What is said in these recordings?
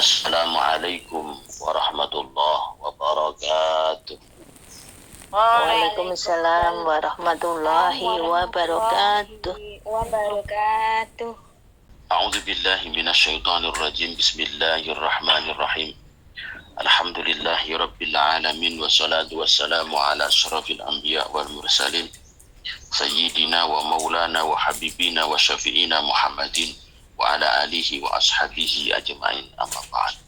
Assalamualaikum warahmatullahi wabarakatuh. Waalaikumsalam warahmatullahi wabarakatuh. A'udzu billahi minasyaitonir rajim. Bismillahirrahmanirrahim. Alhamdulillahi rabbil alamin wassalatu wassalamu ala asyrafil anbiya wal mursalin sayyidina wa maulana wa habibina wa syafi'ina Muhammadin wa ala alihi wa ashabihi ajma'in, amma ba'd.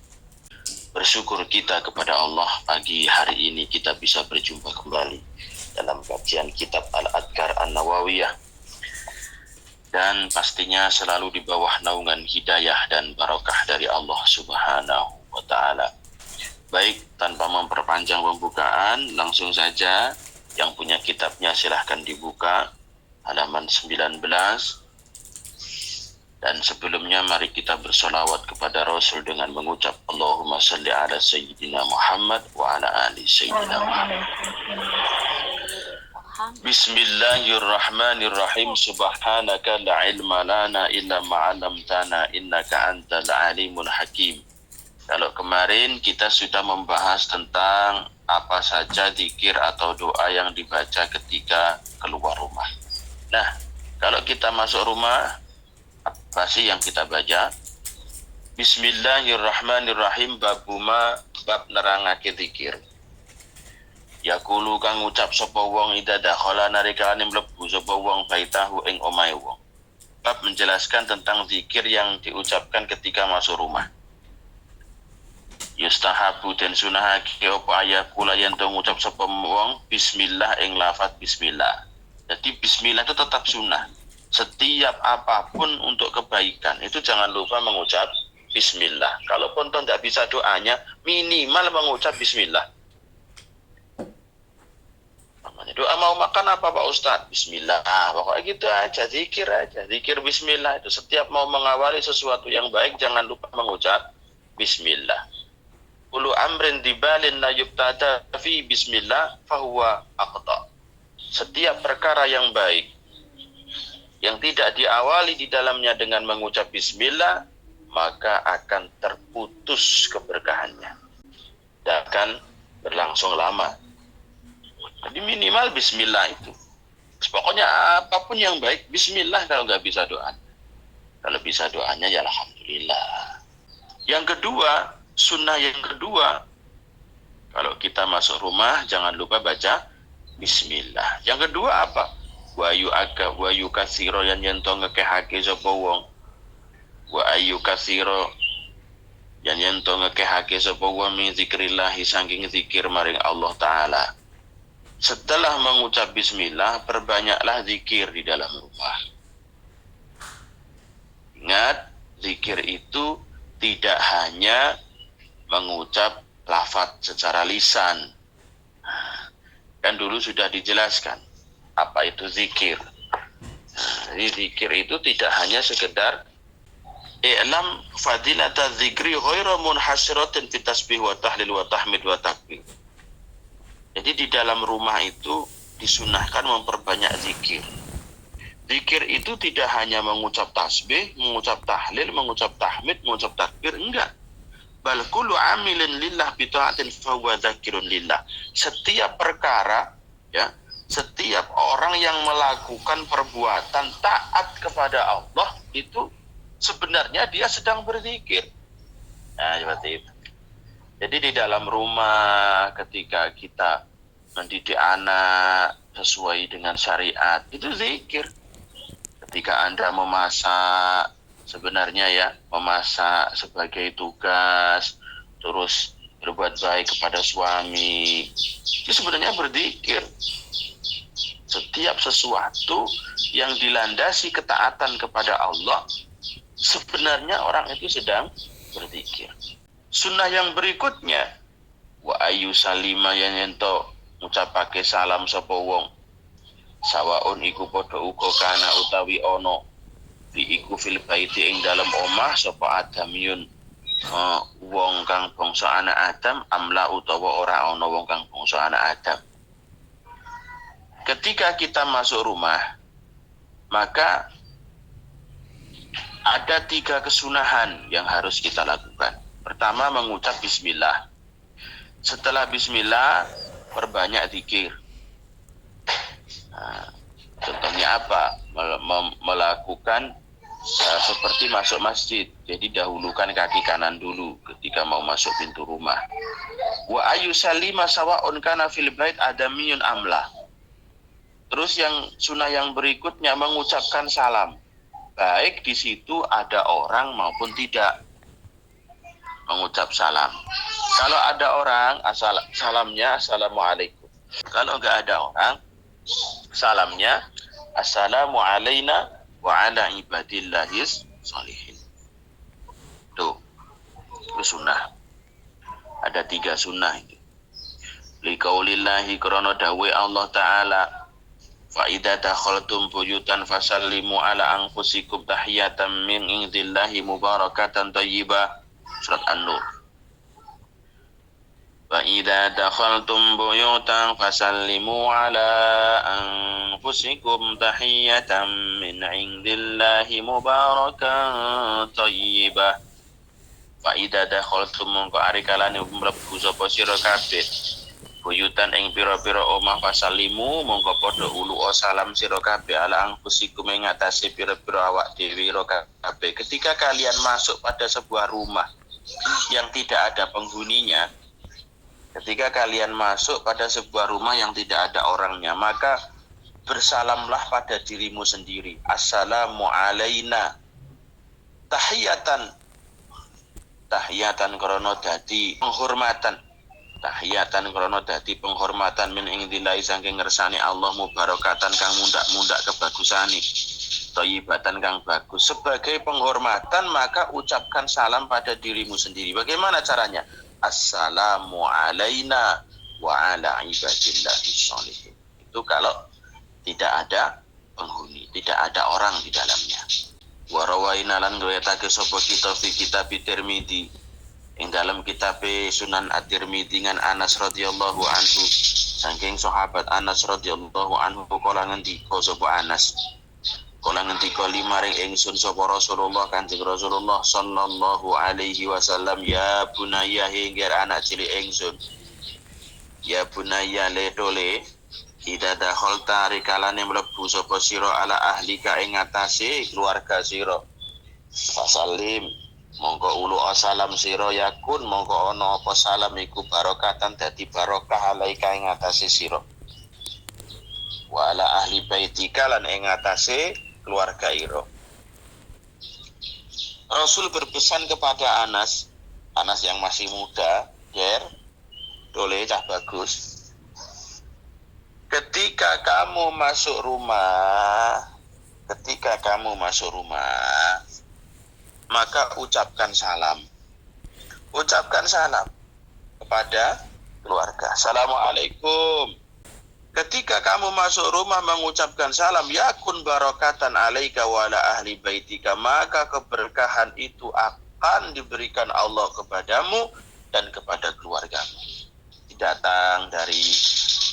Bersyukur kita kepada Allah, pagi hari ini kita bisa berjumpa kembali dalam kajian kitab Al-Adhkar An-Nawawiyah, dan pastinya selalu di bawah naungan hidayah dan barakah dari Allah Subhanahu wa Ta'ala. Baik, tanpa memperpanjang pembukaan, langsung saja yang punya kitabnya silahkan dibuka halaman 19. Dan sebelumnya mari kita bersolawat kepada Rasul dengan mengucap Allahumma salli ala Sayyidina Muhammad wa ala ali Sayyidina Muhammad. Bismillahirrahmanirrahim. Subhanaka la ilma lana illa ma'alamtana innaka antal alimul hakim. Kalau kemarin kita sudah membahas tentang apa saja zikir atau doa yang dibaca ketika keluar rumah. Nah, kalau kita masuk rumah, apa sih yang kita baca? Bismillahirrahmanirrahim. Bab nerangake zikir. Yaqulu kang ngucap sapa wong idza dakhala narikane mlebu sapa wong baitahu ing omahe wong. Bab menjelaskan tentang zikir yang diucapkan ketika masuk rumah. Yustahabu den sunahake apa ayakula yen to ngucap sapa wong bismillah ing lafaz bismillah. Jadi bismillah itu tetap sunnah. Setiap apapun untuk kebaikan itu jangan lupa mengucap bismillah. Kalaupun toh tidak bisa doanya, minimal mengucap bismillah. Doa mau makan apa Pak Ustadz? Bismillah. Pokoknya gitu aja, zikir aja. Zikir bismillah itu. Setiap mau mengawali sesuatu yang baik, jangan lupa mengucap bismillah. Ulu amrin dibalin la yubtada fi bismillah fahuwa aqta. Setiap perkara yang baik yang tidak diawali di dalamnya dengan mengucap bismillah, maka akan terputus keberkahannya dan akan berlangsung lama. Jadi minimal bismillah itu. Pokoknya apapun yang baik, bismillah kalau nggak bisa doa. Kalau bisa doanya ya alhamdulillah. Yang kedua, sunnah yang kedua, kalau kita masuk rumah jangan lupa baca bismillah. Yang kedua apa? Wa yu kasiro yang nyento ngekehake sapa wong. Wa ayu kasiro yang nyento ngekehake sapa wong min zikrillah saking zikir maring Allah Ta'ala. Setelah mengucap bismillah, perbanyaklah zikir di dalam rumah. Ingat, zikir itu tidak hanya mengucap lafaz secara lisan. Kan dulu sudah dijelaskan apa itu zikir. Jadi zikir itu tidak hanya sekedar i'lam fadilata dzikri ghairu munhasiratin fi tasbih wa tahlil wa tahmid wa takbir. Jadi di dalam rumah itu disunahkan memperbanyak zikir. Zikir itu tidak hanya mengucap tasbih, mengucap tahlil, mengucap tahmid, mengucap takbir, enggak. Bal kullu amilin lillah bi ta'atin fa huwa dzakirun lillah. Setiap perkara, ya, setiap orang yang melakukan perbuatan taat kepada Allah itu sebenarnya dia sedang berzikir. Nah, seperti itu. Jadi di dalam rumah ketika kita mendidik anak sesuai dengan syariat, itu zikir. Ketika Anda memasak, sebenarnya ya, memasak sebagai tugas, terus berbuat baik kepada suami, itu sebenarnya berzikir. Setiap sesuatu yang dilandasi ketaatan kepada Allah, sebenarnya orang itu sedang berzikir. Sunnah yang berikutnya, wa ayu salima yang ento ngucapake salam sapa wong. Sawaun iku padha uga kana utawi ana fi iku fil baiti ing dalem omah sapa adamiyun wong kang bangsa anak Adam, amla utawa ora ana wong kang bangsa anak Adam. Ketika kita masuk rumah, maka ada 3 kesunahan yang harus kita lakukan. Pertama mengucap bismillah. Setelah bismillah perbanyak zikir. Nah, contohnya apa? Melakukan seperti masuk masjid. Jadi dahulukan kaki kanan dulu ketika mau masuk pintu rumah. Wa ayu salima sawa'un kana fil bait adamiyun amla. Terus yang sunnah yang berikutnya mengucapkan salam. Baik di situ ada orang maupun tidak. Mengucap salam. Kalau ada orang, salamnya assalamualaikum. Kalau enggak ada orang, salamnya assalamu alaina wa ala ibadillahis sholihin. Tuh, itu sunnah. Ada 3 sunnah itu. Liqaulillahi krono dawe Allah Ta'ala, fa idza dakhaltum buyutan fasallimu ala anfusikum tahiyatan min indillahi mubarakatan thayyibah. Surat An-Nur. Wa idza dakhaltum buyutan fasallimu ala anfusikum tahiyatan min indillahi mubarakatan thayyibah. Fa idza dakhaltum mongko ari kalane mlebu sapa sira kabeh buyutan ing pira-pira omah fasallimu mongko padha ulu'a salam sira kabeh ala anfusikum ing atase pira-pira awak dhewe kabeh. Ketika kalian masuk pada sebuah rumah yang tidak ada penghuninya, ketika kalian masuk pada sebuah rumah yang tidak ada orangnya, maka bersalamlah pada dirimu sendiri. Assalamu alaina tahiyatan krono dadi penghormatan. Tahiyatan krono dadi penghormatan min indillahi saking ngersani Allah mubarakatan kang mundak-mundak kebagusane. Thayyibatan kang bagus. Sebagai penghormatan maka ucapkan salam pada dirimu sendiri. Bagaimana caranya? Assalamu alaina wa ala ibadillahis sholihin. Itu kalau tidak ada penghuni, tidak ada orang di dalamnya. Wa rawaina lan riwayatake sapa kita fi kitab Tirmidzi ing dalam kitab Sunan At-Tirmidzi ngan Anas radhiyallahu anhu saking sahabat Anas radhiyallahu anhu kala ngendika sapa Anas kala ngendika limaring ingsun sapa Rasulullah Kanjeng Rasulullah sallallahu alaihi wasallam, ya bunayya hinggar anak cilik ingsun, ya bunayya ledole idza dakhalta rikalane mlebu sapa sira ala ahlika ing atase keluarga sira fasallim mongko ulu salam sira yakun mongko ana apa salam iku barokatan dadi barokah alaika ing atase sira wa ala ahli baitika lan ing atase keluarga ira. Rasul berpesan kepada Anas yang masih muda, dole cah bagus. Ketika kamu masuk rumah, maka ucapkan salam. Ucapkan salam kepada keluarga. Assalamualaikum. Ketika kamu masuk rumah mengucapkan salam, yakun barokatan alaika wa ala ahli baitika, maka keberkahan itu akan diberikan Allah kepadamu dan kepada keluargamu. Datang dari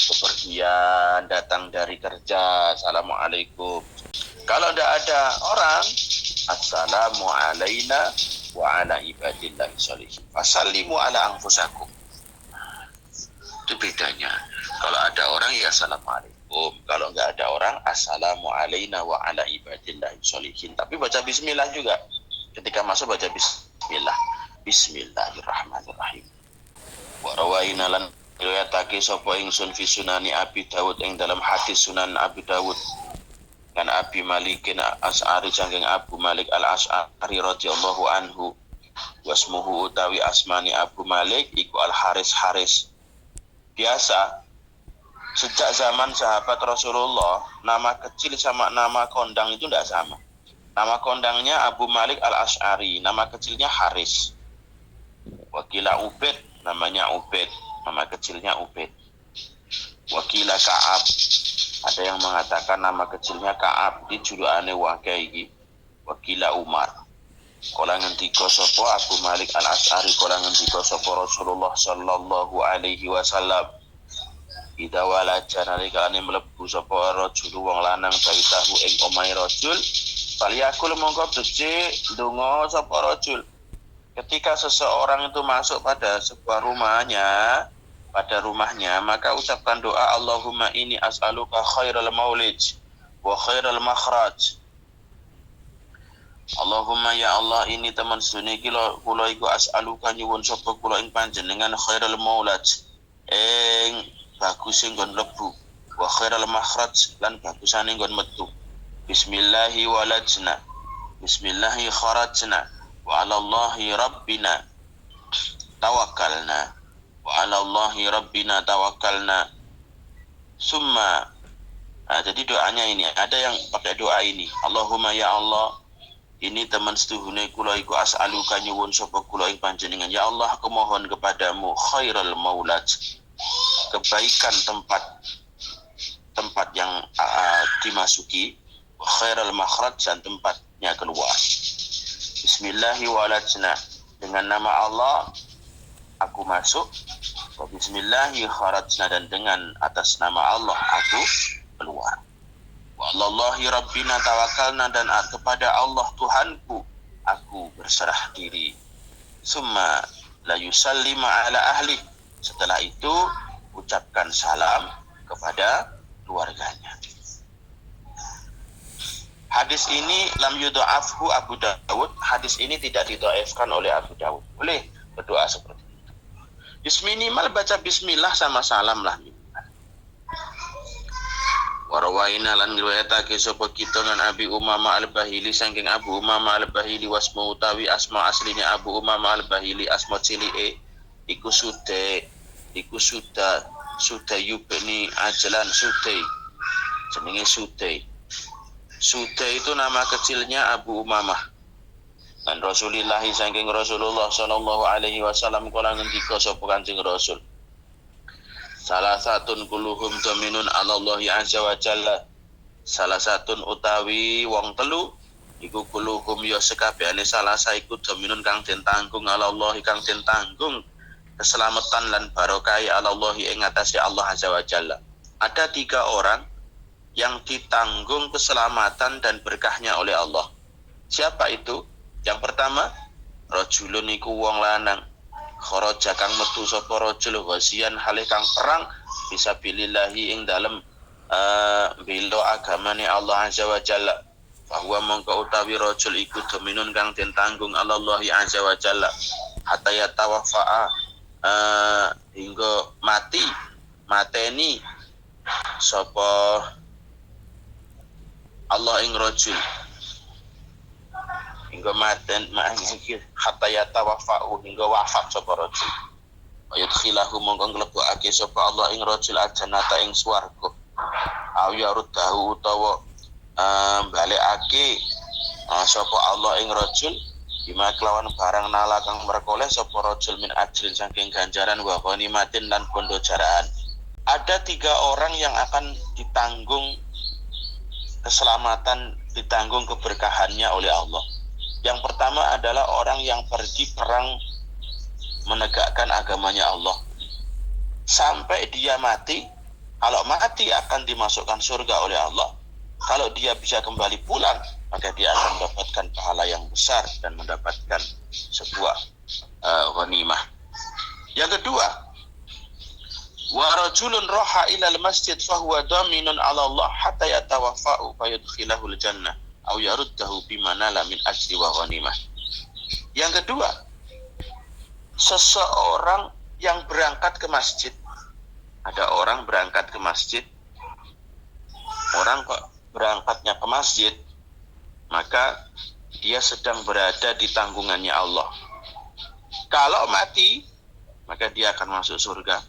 kepergian, datang dari kerja, assalamualaikum. Kalau tidak ada orang, assalamu alaina wa ala ibadillahi sholihin. Fasallimu ala anfusakum. Itu bedanya. Kalau ada orang ya assalamualaikum. Kalau nggak ada orang, assalamu alaina wa ala ibadillahi sholihin. Tapi baca bismillah juga. Ketika masuk baca bismillah. Bismillahirrahmanirrahim. Wa rawaina lan riwayatake sapa ingsun fi sunani Abi Dawud ing dalam hadis Sunan Abi Dawud kan Abi Malikin As'ari saking Abu Malik Al-As'ari radhiyallahu anhu wasmuhu utawi asmani Abu Malik iku Al-Haris. Biasa sejak zaman sahabat Rasulullah, nama kecil sama nama kondang itu tidak sama. Nama kondangnya Abu Malik Al-As'ari, nama kecilnya Haris. Wakila Ubaid, namanya Ubaid, nama kecilnya Ubaid. Wakila Ka'ab, ada yang mengatakan nama kecilnya Ka'ab, di juluane wakai iki. Wakila Umar. Kala ngendika sapa Abu Malik Al-As'ari, kala ngendika sapa Rasulullah sallallahu alaihi wasallam, ida walaja nalikane mlebu sapa rajul wong lanang baitahu ing omahe rajul, faliyakul mongko becik ndonga sapa rajul. ketika seseorang itu masuk pada sebuah rumahnya, maka ucapkan doa Allahumma inni as'aluka khairal maulid wa khairal makhraj. Allahumma ya Allah, ini teman sedune kula iku as'aluka nyuwun sapa kula ing panjenengan khairal maulid, ing bagusing nggon mlebu, wa khairal makhraj lan bagusane nggon metu. Bismillahi walajna, bismillahi kharajna, wa 'ala Allahi rabbina tawakkalna, wa 'ala Allahi rabbina tawakkalna. Summa, jadi doanya ini, ada yang pakai doa ini, Allahumma ya Allah, ini teman setuhune kula iku as'aluka nyuwun sapa kula ing panjenengan, ya Allah aku mohon kepadamu khairal maulad, kebaikan tempat yang dimasuki, wa khairal makhraj dan tempatnya keluar. Bismillahi walajna, dengan nama Allah aku masuk, wa bismillahi kharajna, dan dengan atas nama Allah aku keluar. Wa 'alallahi rabbina tawakkalna, dan kepada Allah Tuhanku aku berserah diri. Summa la yusallima ala ahli, setelah itu ucapkan salam kepada keluarganya. Hadis ini lam yudha'afhu Abu Dawud. Hadis ini tidak didhaifkan oleh Abu Dawud. Boleh berdoa seperti itu. Minimal baca bismillah sama salam lah. Warwaina lan riwayatake sapa kita lan Abi Umamah Al-Bahili saking Abu Umamah Al-Bahili wasma utawi asma asline Abu Umamah Al-Bahili, asma cilike iku Sudayub bin Ajlan Sudai, jenenge Sudai. Sudai itu nama kecilnya Abu Umamah. Dan Rasulullah saking Rasulullah sallallahu alaihi wasallam kala ngendika sapa Kanjeng Rasul, salah satun kuluhum dominun Allahi azza wa jalla, salah satun utawi wong telu iku kuluhum ya sekabehane salah saiku dominun kang den tanggung Allahi kang den tanggung keselamatan lan barokah Allahi ing atase Allah azza wa jalla. Ada 3 orang yang ditanggung keselamatan dan berkahnya oleh Allah. Siapa itu? Yang pertama, rajulun iku wong lanang kharaja kang metu sapa rajul ghazian halih kang perang fisabilillahi ing dalem bela agamane Allah azza wa jalla. Bahwa mongko utawi rajul iku dominun kang den tanggung Allahi azza wa jalla hatta yatawaffa hingga mateni sapa Allah ing rajul hingga maten hatta yatawaffa hingga wafat sapa rajul. Wa yudkhilahu mongko nglebokake sapa Allah ing rajul aljannata ing swarga. Aw yaruddahu utawa balekake sapa Allah ing rajul bima kelawan barang nala kang merkoleh sapa rajul min ajrin saking ganjaran wa ghanimatin lan bondo jaraan. Ada 3 orang yang akan ditanggung keselamatan, ditanggung keberkahannya oleh Allah. Yang pertama adalah orang yang pergi perang menegakkan agamanya Allah. Sampai dia mati, kalau mati akan dimasukkan surga oleh Allah. Kalau dia bisa kembali pulang, maka dia akan mendapatkan pahala yang besar dan mendapatkan sebuah ghanimah. Yang kedua, wa rajulun raha ilal masjid fahuwa daminun 'ala Allah hatta yatawaffa'u fayudkhilahul jannah aw yaruddahu bima nala min ajri wa ghanimah. Yang kedua, seseorang yang berangkat ke masjid. Ada orang berangkat ke masjid. Orang kok berangkatnya ke masjid, maka dia sedang berada di tanggungannya Allah. Kalau mati, maka dia akan masuk surga.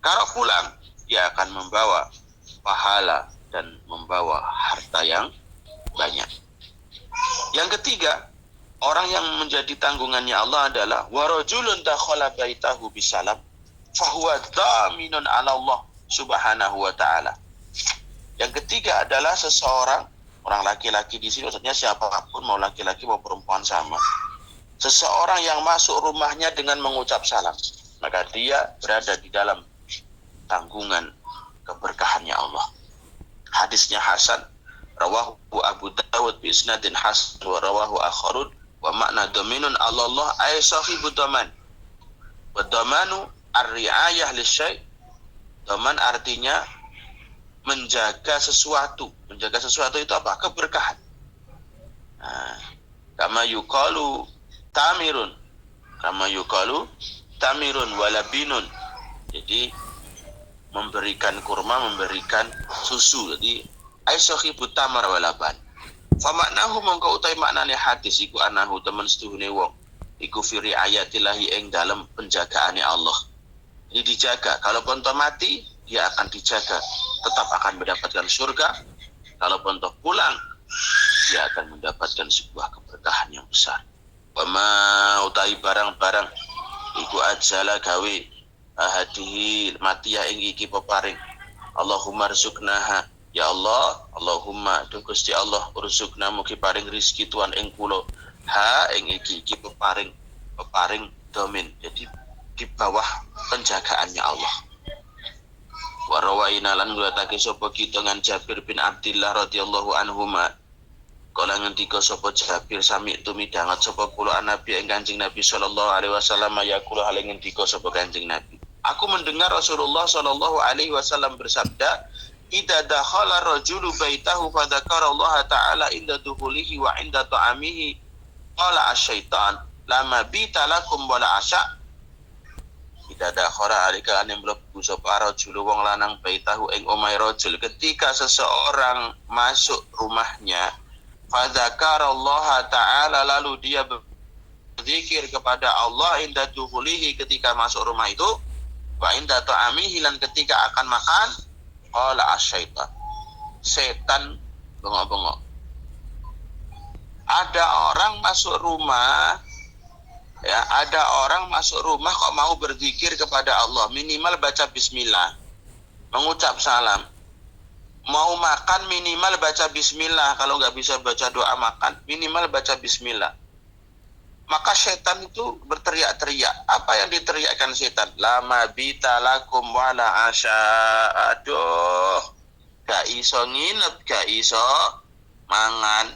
Kalau pulang, dia akan membawa pahala dan membawa harta yang banyak. Yang ketiga, orang yang menjadi tanggungannya Allah adalah warajulun dakhala baitahu bisalam fahuwa dhaminun 'ala Allah subhanahu wa ta'ala. Yang ketiga adalah seseorang, orang laki-laki di sini maksudnya siapapun, mau laki-laki mau perempuan sama. Seseorang yang masuk rumahnya dengan mengucap salam, maka dia berada di dalam tanggungan keberkahannya Allah. Hadisnya hasan, rawahu Abu Dawud bi isnadin hasan wa rawahu akharun Wa makna dominun Allah ay sahibu doman. Wa domanu ar-ri'ayah lisyai'. Doman artinya menjaga sesuatu. Menjaga sesuatu itu apa? Keberkahan. Nah, kama yuqalu tamirun. Kama yuqalu tamirun walabinun. Jadi memberikan kurma, memberikan susu. Jadi ai sahibu tamar walaban. Fa maknahu mongko utai maknane hadis iku anahu temen setuhune wong. Iku fi riayatillahi ing dalam penjagaane Allah. Ini dijaga. Kalau ponto mati, dia akan dijaga. Tetap akan mendapatkan surga. Kalau ponto pulang, dia akan mendapatkan sebuah keberkahan yang besar. Wama utai barang-barang iku ajala gawe ahadihi matiyah ing iki peparing. Allahumma rizuknaha. Ya Allah, Allahumma duh Gusti Allah urzukna mugi paring rizki tuan ing kula. Ha ing iki peparing domin. Jadi di bawah penjagaannya Allah. Wa rawaina lan nglatake sapa kita dengan Jabir bin Abdullah radhiyallahu anhuma. Kala ngendika sapa Jabir sami tumidanget sapa kula Nabi ing Kanjeng Nabi sallallahu alaihi wasallam yaqulu hale ngendika sapa Kanjeng Nabi. Aku mendengar Rasulullah sallallahu alaihi wasallam bersabda, "Idza dakhala rajulu baitahu fa dzakara Allah ta'ala inda dukhulihi wa inda ta'amihi qala asy-syaitan lama bita lakum wala asya." Idza dakhala alika an mlebu sapa rajul wong lanang baitahu ing omahe rajul ketika seseorang masuk rumahnya fa dzakara Allah ta'ala lalu dia berzikir kepada Allah inda dukhulihi ketika masuk rumah itu wa inda ta'amihi lan ketika akan makan qala asy-syaitan setan bengok-bengok. Ada orang masuk rumah ya, ada orang masuk rumah kok mau berzikir kepada Allah, minimal baca bismillah, mengucap salam. Mau makan minimal baca bismillah, kalau nggak bisa baca doa makan, minimal baca bismillah. Maka setan itu berteriak-teriak. Apa yang diteriakkan setan? Lama bita lakum wala asya. Aduh, gak iso nginep, gak iso mangan.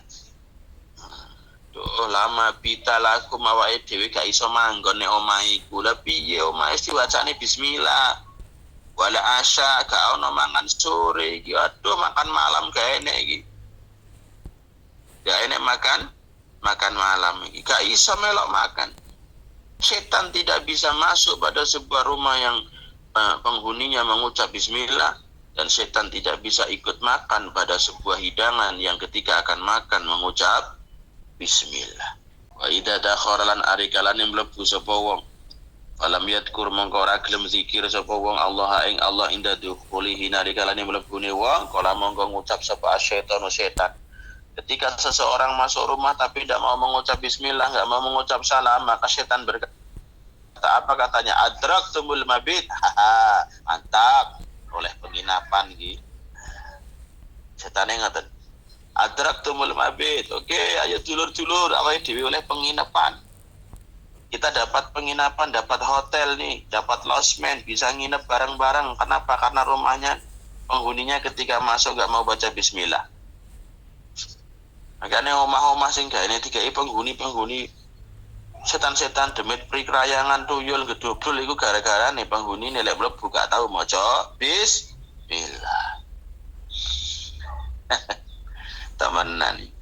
Duh, lama bita lakum awake dhewe gak iso manggon nek omahe iku. Lah piye omahe diwacane bismillah. Wala asya gak ono mangan sore iki. Aduh, makan malam gak enek iki. Gak enek makan malam iki. Gak iso melok makan. Setan tidak bisa masuk pada sebuah rumah yang penghuninya mengucap bismillah, dan setan tidak bisa ikut makan pada sebuah hidangan yang ketika akan makan mengucap bismillah. Wa idza dakhala lan arikalane mlebu sapa wong falam yadkur mongko ora gelem zikir sapa wong Allah ing Allah inda dukhulihi narikalane mlebune wong kala mongko ngucap sapa setan. Ketika seseorang masuk rumah tapi tidak mau mengucap bismillah, enggak mau mengucap salam, maka setan berkata, apa katanya? Adraktumul mabit. Haha, mantap. Oleh penginapan gitu. Setan yang ngatain, adraktumul mabit. Oke, ayo dulur-dulur, awake dhewe oleh penginapan. Kita dapat penginapan, dapat hotel nih, dapat losmen, bisa nginep bareng-bareng. Kenapa? Karena rumahnya penghuninya ketika masuk enggak mau baca bismillah. Makanya omah-omah sing gaene dikai penghuni setan-setan demit prikrayangan tuyul gedobul iku gara-gara nih penghuni nelek mlebu gak tau maca bismillah. Temenan.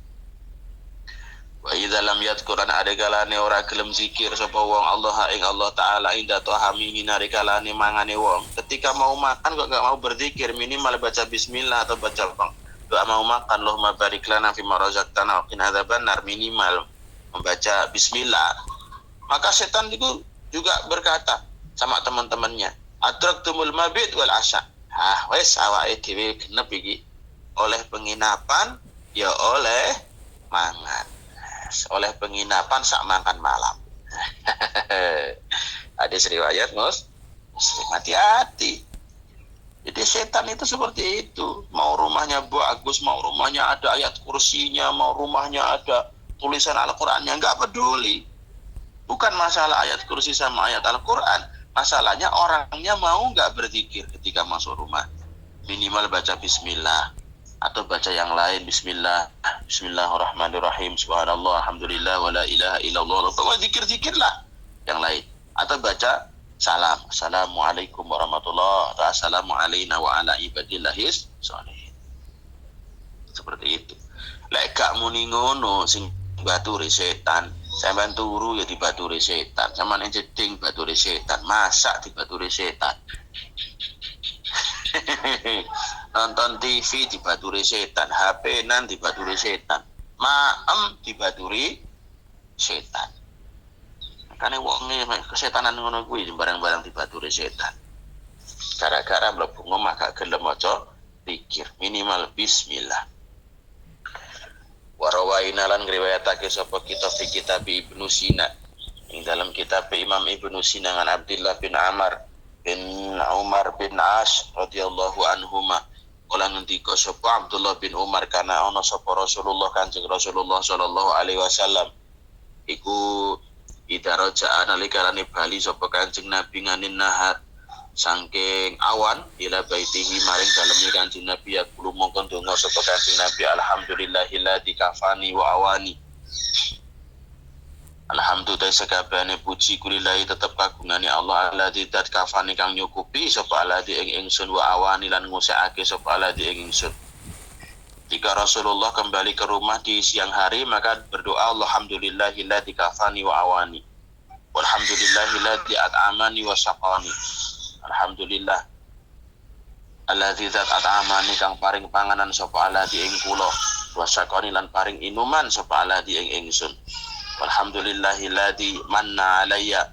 Wa idza lam yadhkuran adegalane ora gelem zikir sapa wong Allah ing Allah taala inda tahamihi narikalane mangane wong. Ketika mau makan kok gak mau berzikir, minimal baca bismillah atau baca doa mau makan, Allahumma barik lana fima razaqtana wa qina adzabannar, minimal membaca bismillah. Maka setan itu juga berkata sama teman-temannya, adraktumul mabit wal asya. Wes awake dhewe genep iki. Oleh penginapan ya oleh mangan. Oleh penginapan sak makan malam. Hadis riwayat Muslim. Hati-hati. Jadi setan itu seperti itu. Mau rumahnya bagus, mau rumahnya ada ayat kursinya, mau rumahnya ada tulisan Al-Qur'annya, enggak peduli. Bukan masalah ayat kursi sama ayat Al-Qur'an. Masalahnya orangnya mau enggak berzikir ketika masuk rumah. Minimal baca bismillah. atau baca yang lain, Bismillahirrahmanirrahim, subhanallah, alhamdulillah, wala ilaha illallah, atau zikir-zikir lah yang lain, atau baca salam, assalamualaikum warahmatullahi, atau assalamu alaina wa ala ibadillahis sholihin. Seperti itu. Lek gak muni ngono sing baturi setan, sampean turu ya dibaturi setan, sampean jeding baturi setan, masak dibaturi setan. Nonton TV dibaturi setan, HP nan dibaturi setan, maem dibaturi setan. Makanya wong kesetanan ngono kuwi barang-barang dibaturi setan. Gara-gara mlebu ngomah gak gelem maca zikir, minimal bismillah. Warawaina lan ngriwayatake sapa kita fi kitab Ibnu Sina, ing dalam kitab Imam Ibnu Sina ngan Abdullah bin Amr bin Umar bin As radhiyallahu anhuma, kala ngendika sapa Abdullah bin Umar, kana ana sapa Rasulullah, Kanjeng Rasulullah sallallahu alaihi wasallam iku idaraja nalikane bali sapa Kanjeng Nabi nganin nahar saking awan ila baitihi maring dalem Kanjeng Nabi, aku mongkon donga sapa Kanjeng Nabi, alhamdulillahilladzi kafani wa awani, alhamdulillah sakabehane puji kulillahi tetep kagungane Allah, alladzi dat kafani kang nyukupi sapa alladzi ing ingsun, wa awani lan ngusekake sapa alladzi ing ingsun. Jika Rasulullah kembali ke rumah di siang hari, maka berdoa, alhamdulillahilladzi kafani wa awani, walhamdulillahilladzi at'amani wa saqani, alhamdulillah alladzi zat at'amani kang paring panganan sapa alladzi ing kula, wa saqani lan paring inuman sapa alladzi ing ingsun, walhamdulillahilladzi manna alayya,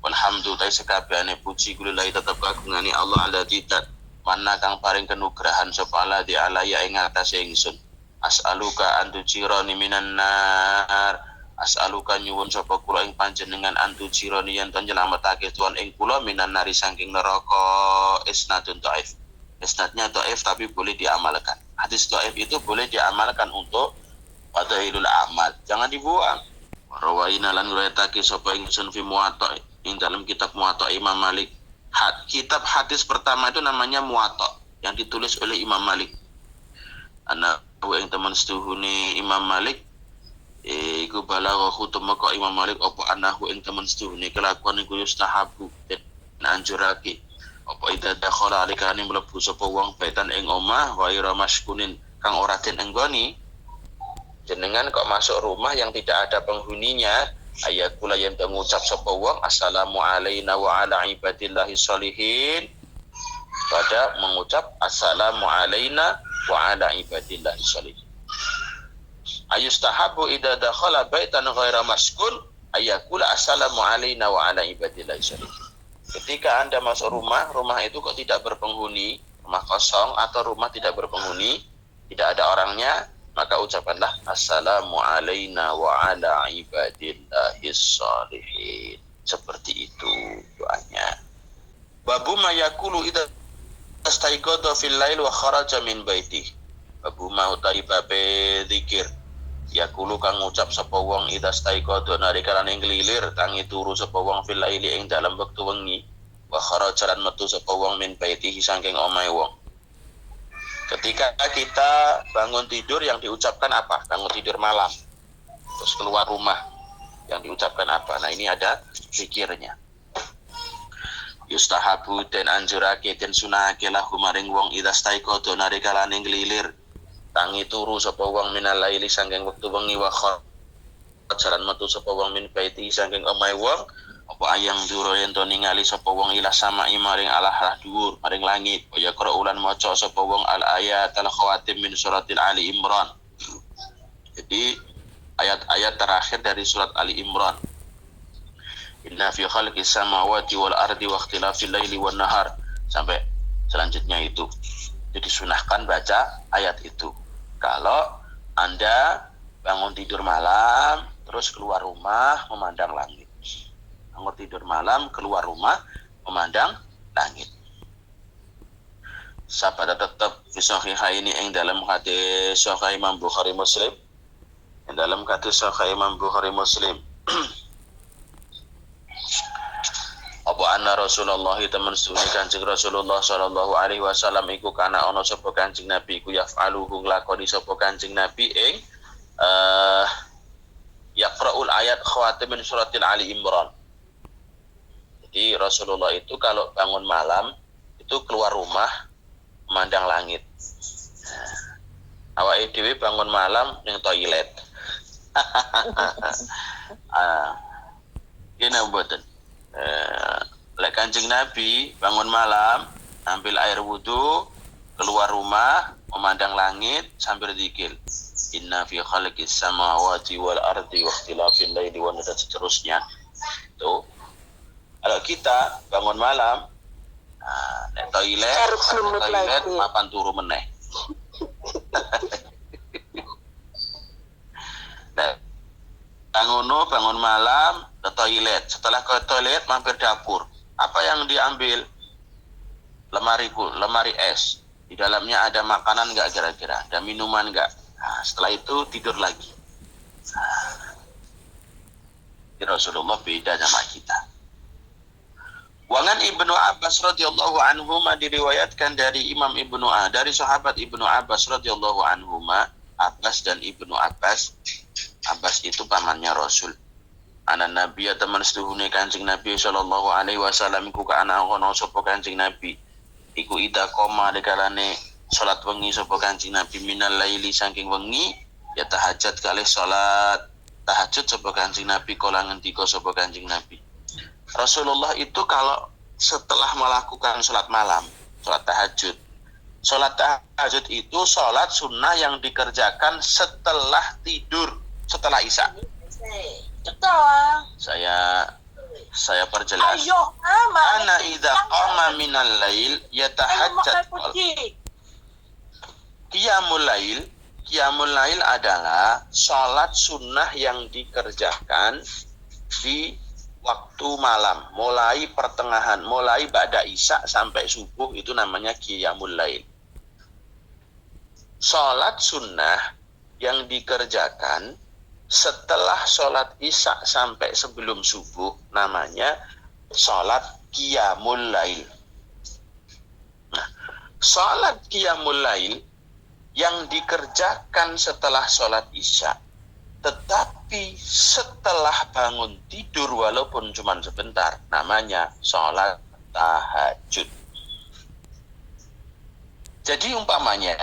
walhamdulillah sakabehane puji kulillahi tetep kagungane Allah, alladzi zat manna kang paring kenugrahan sapa alladzi alayya ing atase ingsun, as'aluka an tujirani minan nar, as'aluka nyuwun sapa kula ing panjenengan antu jironi yen to nyelametake tuan ing kula minan nari saking neraka. Isnadun dhaif, isnadnya dhaif tapi boleh diamalkan. Hadis dhaif itu boleh diamalkan untuk fadailul amal, jangan dibuang. Rawaina lan riwayatake sapa ingsun fi Muwatta, ing dalam kitab Muwatta Imam Malik. Kitab hadis pertama itu namanya Muwatta, yang ditulis oleh Imam Malik. Ana ing teman setuhune Imam Malik iku balaghahu tumeka Imam Malik apa anahu ing temen setuhune kelakuan iku yustahabu dan anjurake apa ida dakhala alikane mlebu sapa wong baitan ing omah wa ira maskunin kang ora den enggoni, jenengan kok masuk rumah yang tidak ada penghuninya, ayakula yen ngucap sapa wong assalamu alaina wa ala ibadillahi sholihin, pada mengucap assalamu alaina wa ala ibadillahi sholihin. Ayustahabu idza dakhala baitan ghaira maskun ayakula assalamu alaina wa ala ibadillahi sholihin. Ketika Anda masuk rumah itu kok tidak berpenghuni, rumah kosong atau rumah tidak berpenghuni, tidak ada orangnya, maka ucapkanlah assalamu alaina wa ala ibadillahi sholihin. Seperti itu doanya. Babu ma yakulu idza astaiqadha fil lail wa kharaja min baiti. Babu ma utawi babe zikir yakulu kang ngucap sapa wong ida staiqadha narikalane nglilir tangi turu sapa wong fil laili ing dalam wektu wengi, wa kharaja lan metu sapa wong min baitihi saking omahe wong. Ketika kita bangun tidur yang diucapkan apa? Bangun tidur malam terus keluar rumah yang diucapkan apa? Nah ini ada zikirnya. Yustahabu den anjurake den sunahake lahu maring wong ida staiqadha narikalane nglilir tangi turu sapa wong minal laili saking wektu wengi, wa jalan metu sapa wong min baiti saking omahe wong, apa ayang duro yen to ningali sapa wong ila sama'i maring alah dhuwur maring langit, ya qra ulan maca sapa wong al ayat al khawatim min suratil Ali Imran. Jadi ayat-ayat terakhir dari surat Ali Imran. Inna fi khalqis samawati wal ardi wa ikhtilafil laili wan nahar, sampai selanjutnya itu. Jadi sunahkan baca ayat itu. Kalau Anda bangun tidur malam, terus keluar rumah memandang langit. Bangun tidur malam, keluar rumah memandang langit. Sabada tetap fi sahihaini ing dalam hadis Sahih Imam Bukhari Muslim. Ing dalam hadis Sahih Imam Bukhari Muslim. Apa wa anna Rasulullah temen sunni Kanjeng Rasulullah sallallahu alaihi wasallam iku kana ana sapa Kanjeng Nabi iku yaf'aluhu nglakoni sapa Kanjeng Nabi ing yaqra'ul ayat khawatim min suratil Ali Imran. Jadi Rasulullah itu kalau bangun malam itu keluar rumah memandang langit. Awake dhewe bangun malam ning toilet. Ini mboten. Lek Kanjeng Nabi bangun malam, ambil air wudu, keluar rumah, memandang langit sambil zikir. Inna fi khalqis samawati wal ardi wa ikhtilafil laili wan nahar, seterusnya. Tuh. Kalau kita bangun malam, nek toilet mapan turu meneh. Nah, bangun malam ke toilet. Setelah ke toilet mampir dapur. Apa yang diambil? Lemari es. Di dalamnya ada makanan nggak kira-kira? Ada minuman nggak? Nah, setelah itu tidur lagi. Rasulullah beda sama kita. Wangan Ibnu Abbas radhiyallahu anhuma diriwayatkan dari dari sahabat Ibnu Abbas radhiyallahu anhuma, Abbas dan Ibnu Abbas. Abbas itu pamannya Rasul. Anak Nabi ya teman seduhune Kanjeng Nabi sallallahu alaihi wasallam iku ka ana ono sapa Kanjeng Nabi. Iku ida koma dekalane salat wengi sapa Kanjeng Nabi minal laili saking wengi ya tahajud kalih salat tahajud sapa Kanjeng Nabi kala ngendika sapa Kanjeng Nabi. Rasulullah itu kalau setelah melakukan salat malam, salat tahajud. Salat tahajud itu salat sunnah yang dikerjakan setelah tidur, setelah Isya. Saya perjelas. Ana idza qama minal lail yatahajjad. Qiyamul lail adalah salat sunnah yang dikerjakan di waktu malam, mulai pertengahan, mulai ba'da Isya sampai subuh, itu namanya qiyamul lail. Salat sunnah yang dikerjakan setelah sholat Isya sampai sebelum subuh namanya sholat qiyamul lail. Nah, sholat qiyamul lail yang dikerjakan setelah sholat Isya, tetapi setelah bangun tidur walaupun cuma sebentar, namanya sholat tahajud. Jadi umpamanya,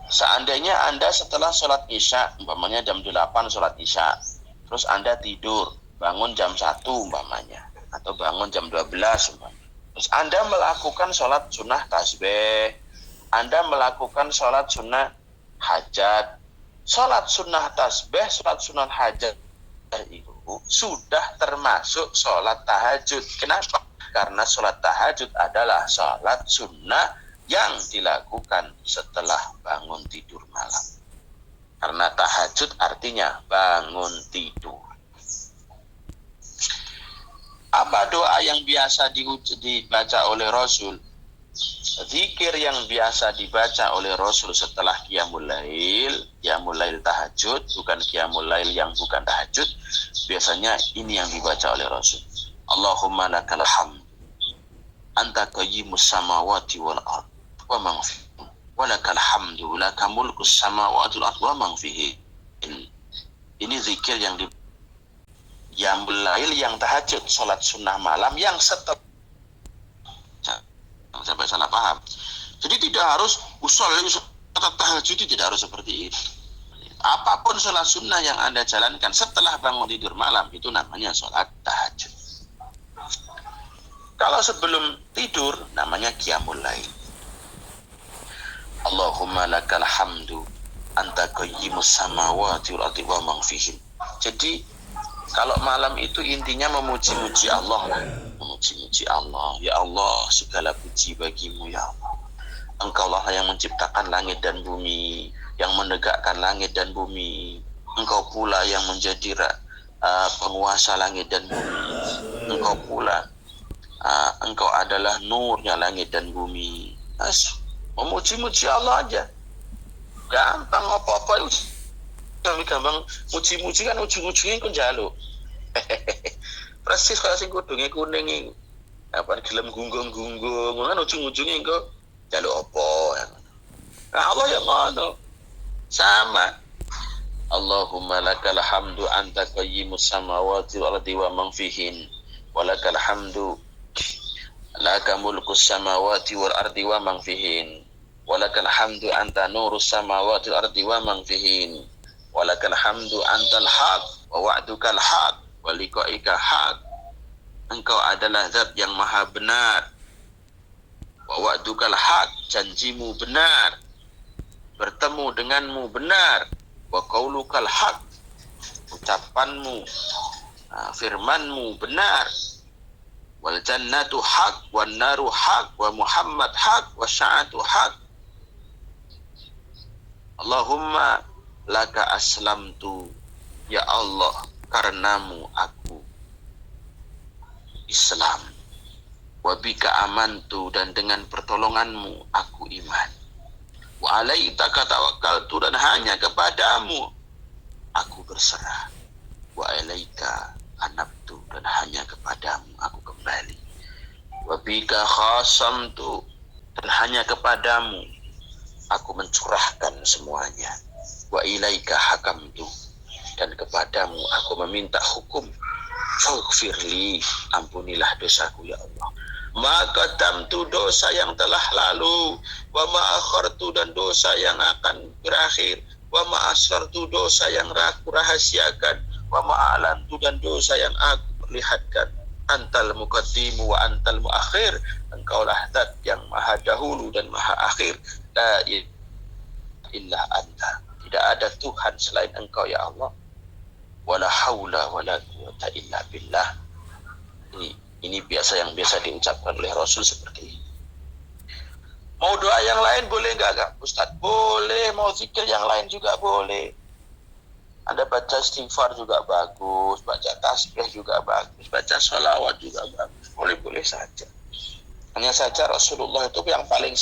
seandainya Anda setelah sholat Isya, umpamanya jam 8 sholat Isya, terus Anda tidur, bangun jam 1 umpamanya, atau bangun jam 12 umpamanya. Terus Anda melakukan sholat sunnah tasbih, Anda melakukan sholat sunnah hajat. Sholat sunnah tasbih, sholat sunnah hajat itu sudah termasuk sholat tahajud. Kenapa? Karena sholat tahajud adalah sholat sunnah yang dilakukan setelah bangun tidur malam. Karena tahajud artinya bangun tidur. Apa doa yang biasa dibaca oleh Rasul? Zikir yang biasa dibaca oleh Rasul setelah qiyamul lail tahajud, bukan qiyamul lail yang bukan tahajud. Biasanya ini yang dibaca oleh Rasul. Allahumma lakal hamd. Anta qayyimus samawati wal ard wa man fihi wa lakal hamdu laka mulkus samawati wal ard wa man fihi. Ini zikir yang di qiyamul lail yang tahajud, salat sunnah malam yang setelah, sampai salah paham. Jadi tidak harus usolli tahajud, tidak harus seperti itu. Apapun sholat sunnah yang Anda jalankan setelah bangun tidur malam itu namanya sholat tahajud. Kalau sebelum tidur namanya qiyamul lail. Allahumma lakal hamdu anta qayyimus samawati wal ardi wa man fihin. Jadi kalau malam itu intinya memuji-muji Allah. Memuji-muji Allah. Ya Allah, segala puji bagimu ya Allah. Engkau lah yang menciptakan langit dan bumi, yang menegakkan langit dan bumi. Engkau pula yang menjadi penguasa langit dan bumi. Engkau pula, engkau adalah nurnya langit dan bumi. Memuji-muji Allah aja. Gampang apa-apa itu. Gampang muji-muji kan ujung-ujungnya ku njaluk. Persis kalau sing kudunge kuning Apa gelem gunggung-gunggung kan ujung-ujungnya engko jaluk apa ya. Nah, Allah yang ngono. Sama. Allahumma lakal hamdu anta qayyimus samawati wal ardi wa man fihin. Wa lakal hamdu laka mulkus samawati wal ardi wa man fihin. Wa lakal hamdu anta nurus samawati wal ardi wa man fihin. Wa lakal hamdu antal haq wa wa'dukal haq wa liqa'ika haq. Engkau adalah zat yang maha benar. Wa wa'dukal haq, janjimu benar. Bertemu denganmu benar. Wa qaulukal haq, ucapanmu, firmanmu benar. Wal jannatu haq, wan naru haq, wa Muhammad haq, wa sya'atu haq. Allahumma laka aslamtu, ya Allah, karenamu aku Islam. Wabika amantu, dan dengan pertolonganmu aku iman. Wa alaika tawakkaltu, dan hanya kepadamu aku berserah. Wa alaika anabtu, dan hanya kepadamu aku kembali. Wabika khasamtu, dan hanya kepadamu aku mencurahkan semuanya. Wa ilaika hakamtu, dan kepadamu aku meminta hukum. Faghfirli, ampunilah dosaku ya Allah. Maka damtu, dosa yang telah lalu, wa ma'akhartu, dan dosa yang akan berakhir, wa ma'asrartu, dosa yang aku rahasiakan, wa ma'alantu, dan dosa yang aku perlihatkan. Antal muqaddimu wa antal muakhir, engkaulah zat yang maha dahulu dan maha akhir. La ilaha illa anta, tidak ada Tuhan selain engkau ya Allah. Wala haula wala quwata illa billah. Ini yang biasa diucapkan oleh Rasul seperti ini. Mau doa yang lain boleh enggak Ustaz? Boleh. Mau zikir yang lain juga boleh. Anda baca istighfar juga bagus, baca tasbih juga bagus, baca sholawat juga bagus. Boleh-boleh saja. Hanya saja Rasulullah itu yang paling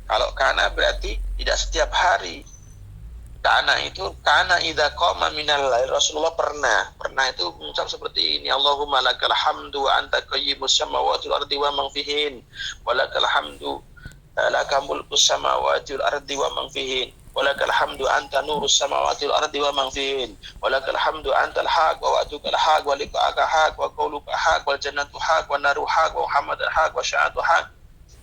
kalau kana berarti tidak setiap hari. Kana itu kana idza qama minal lail. Rasulullah pernah itu mengucap seperti ini. Allahumma lakal hamdu wa anta qayyimus samawati wal ardi wa man fihin. Wa lakal hamdu laka mulkus samawati wal ardi wa man fihin. Wa lakal hamdu anta nurus samawati wal ardi wa man fihin. Wa lakal hamdu antal haq wa wa'dukal haq wa liqa'aka haq wa qauluka haq wal jannatu haq wa naru haq wa Muhammadul haq wa sya'atu haq.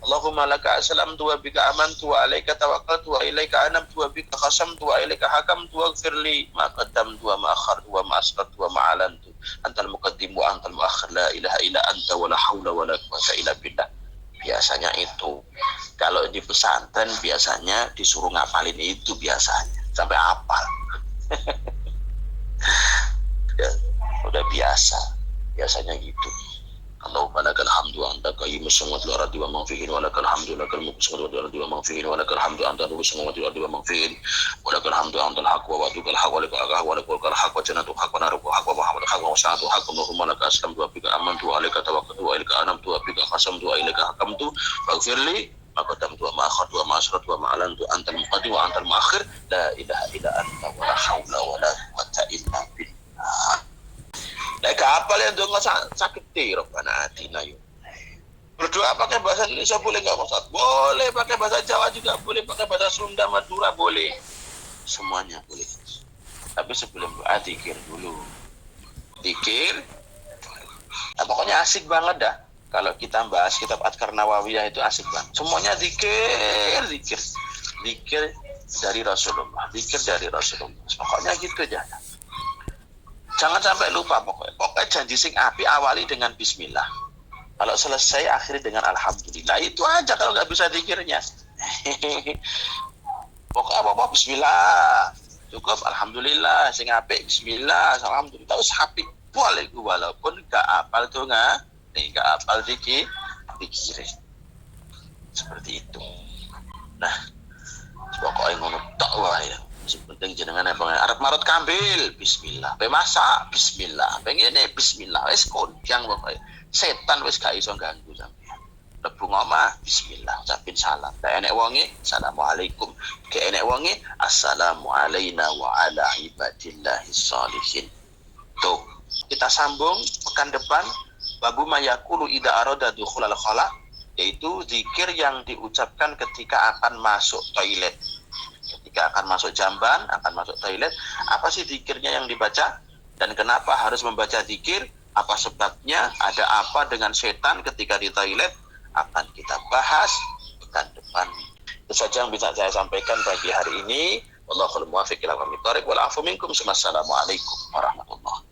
Allahumma laka aslamtu wa bika amantu wa alaika tawakkaltu wa ilaika anabtu wa bika khasamtu wa ilaika hakamtu waghfirli ma qaddamtu wa ma akhartu wa ma asrartu wa ma alantu antal muqaddim wa antal muakhir la ilaha illa anta wa la haula wa la quwwata illa billah. Biasanya itu kalau di pesantren biasanya disuruh ngapalin itu biasanya sampai hafal. Ya, udah biasanya gitu. Allahumma lakal hamdu anta qayyimus samawati wal ardi wa man fihin wa lakal hamdu lakal mulku samawati wal ardi wa man fihin wa lakal hamdu anta nurus samawati wal ardi wa man fihin wa lakal hamdu antal haq wa wa'dukal haq wa liqa'aka wa liqa'al haq wa jannatu haq wa naru haq wa Muhammadul haq wa sya'atu haq. Allahumma laka aslamtu wa bika amantu wa alaika tawakkaltu wa ilaika anabtu wa bika khasamtu wa ilaika hakamtu waghfirli ma qaddamtu wa ma akhartu wa ma asrartu wa ma alantu antal muqaddim wa antal muakhir la ilaha illa anta wa la haula wa la quwwata illa billah. Lek kapal yang dongo sakit Rabbana atina yuk. Berdoa pakai bahasa Indonesia boleh enggak Ustaz? Boleh, pakai bahasa Jawa juga boleh, pakai bahasa Sunda, Madura boleh. Semuanya boleh. Tapi sebelum doa zikir dulu. Zikir. Nah, pokoknya asik banget dah. Kalau kita bahas kitab Adhkar Nawawiyah itu asik banget. Semuanya zikir. Zikir dari Rasulullah. Pokoknya gitu aja. Jangan sampai lupa pokoknya janji sing api awali dengan bismillah. Kalau selesai akhiri dengan alhamdulillah. Itu aja kalau nggak bisa zikirnya. Pokoknya apa bismillah. Cukup alhamdulillah sing api bismillah alhamdulillah terus api boleh walaupun nggak apal tuh nggak apal zikir. Seperti itu. Nah, pokoknya ngono tok wae ya. Penting jenengan apa arep marut kambil bismillah pe masak bismillah pengen bismillah wis kondang pokoke setan wis gak iso ganggu sampean lebu ngomah bismillah ucapin salam nek enek wonge assalamualaikum ke enek wonge assalamu alaina wa ala ibadillahis sholihin tuh kita sambung pekan depan. Babu mayakulu ida aroda dukhulal khala, yaitu zikir yang diucapkan ketika akan masuk toilet. Ketika akan masuk jamban, akan masuk toilet, apa sih zikirnya yang dibaca? Dan kenapa harus membaca zikir? Apa sebabnya? Ada apa dengan setan ketika di toilet? Akan kita bahas pekan depan. Itu saja yang bisa saya sampaikan pagi hari ini. Wallahul muwaffiq ila aqwamit thoriq wal afu minkum. Wassalamualaikum warahmatullahi wabarakatuh.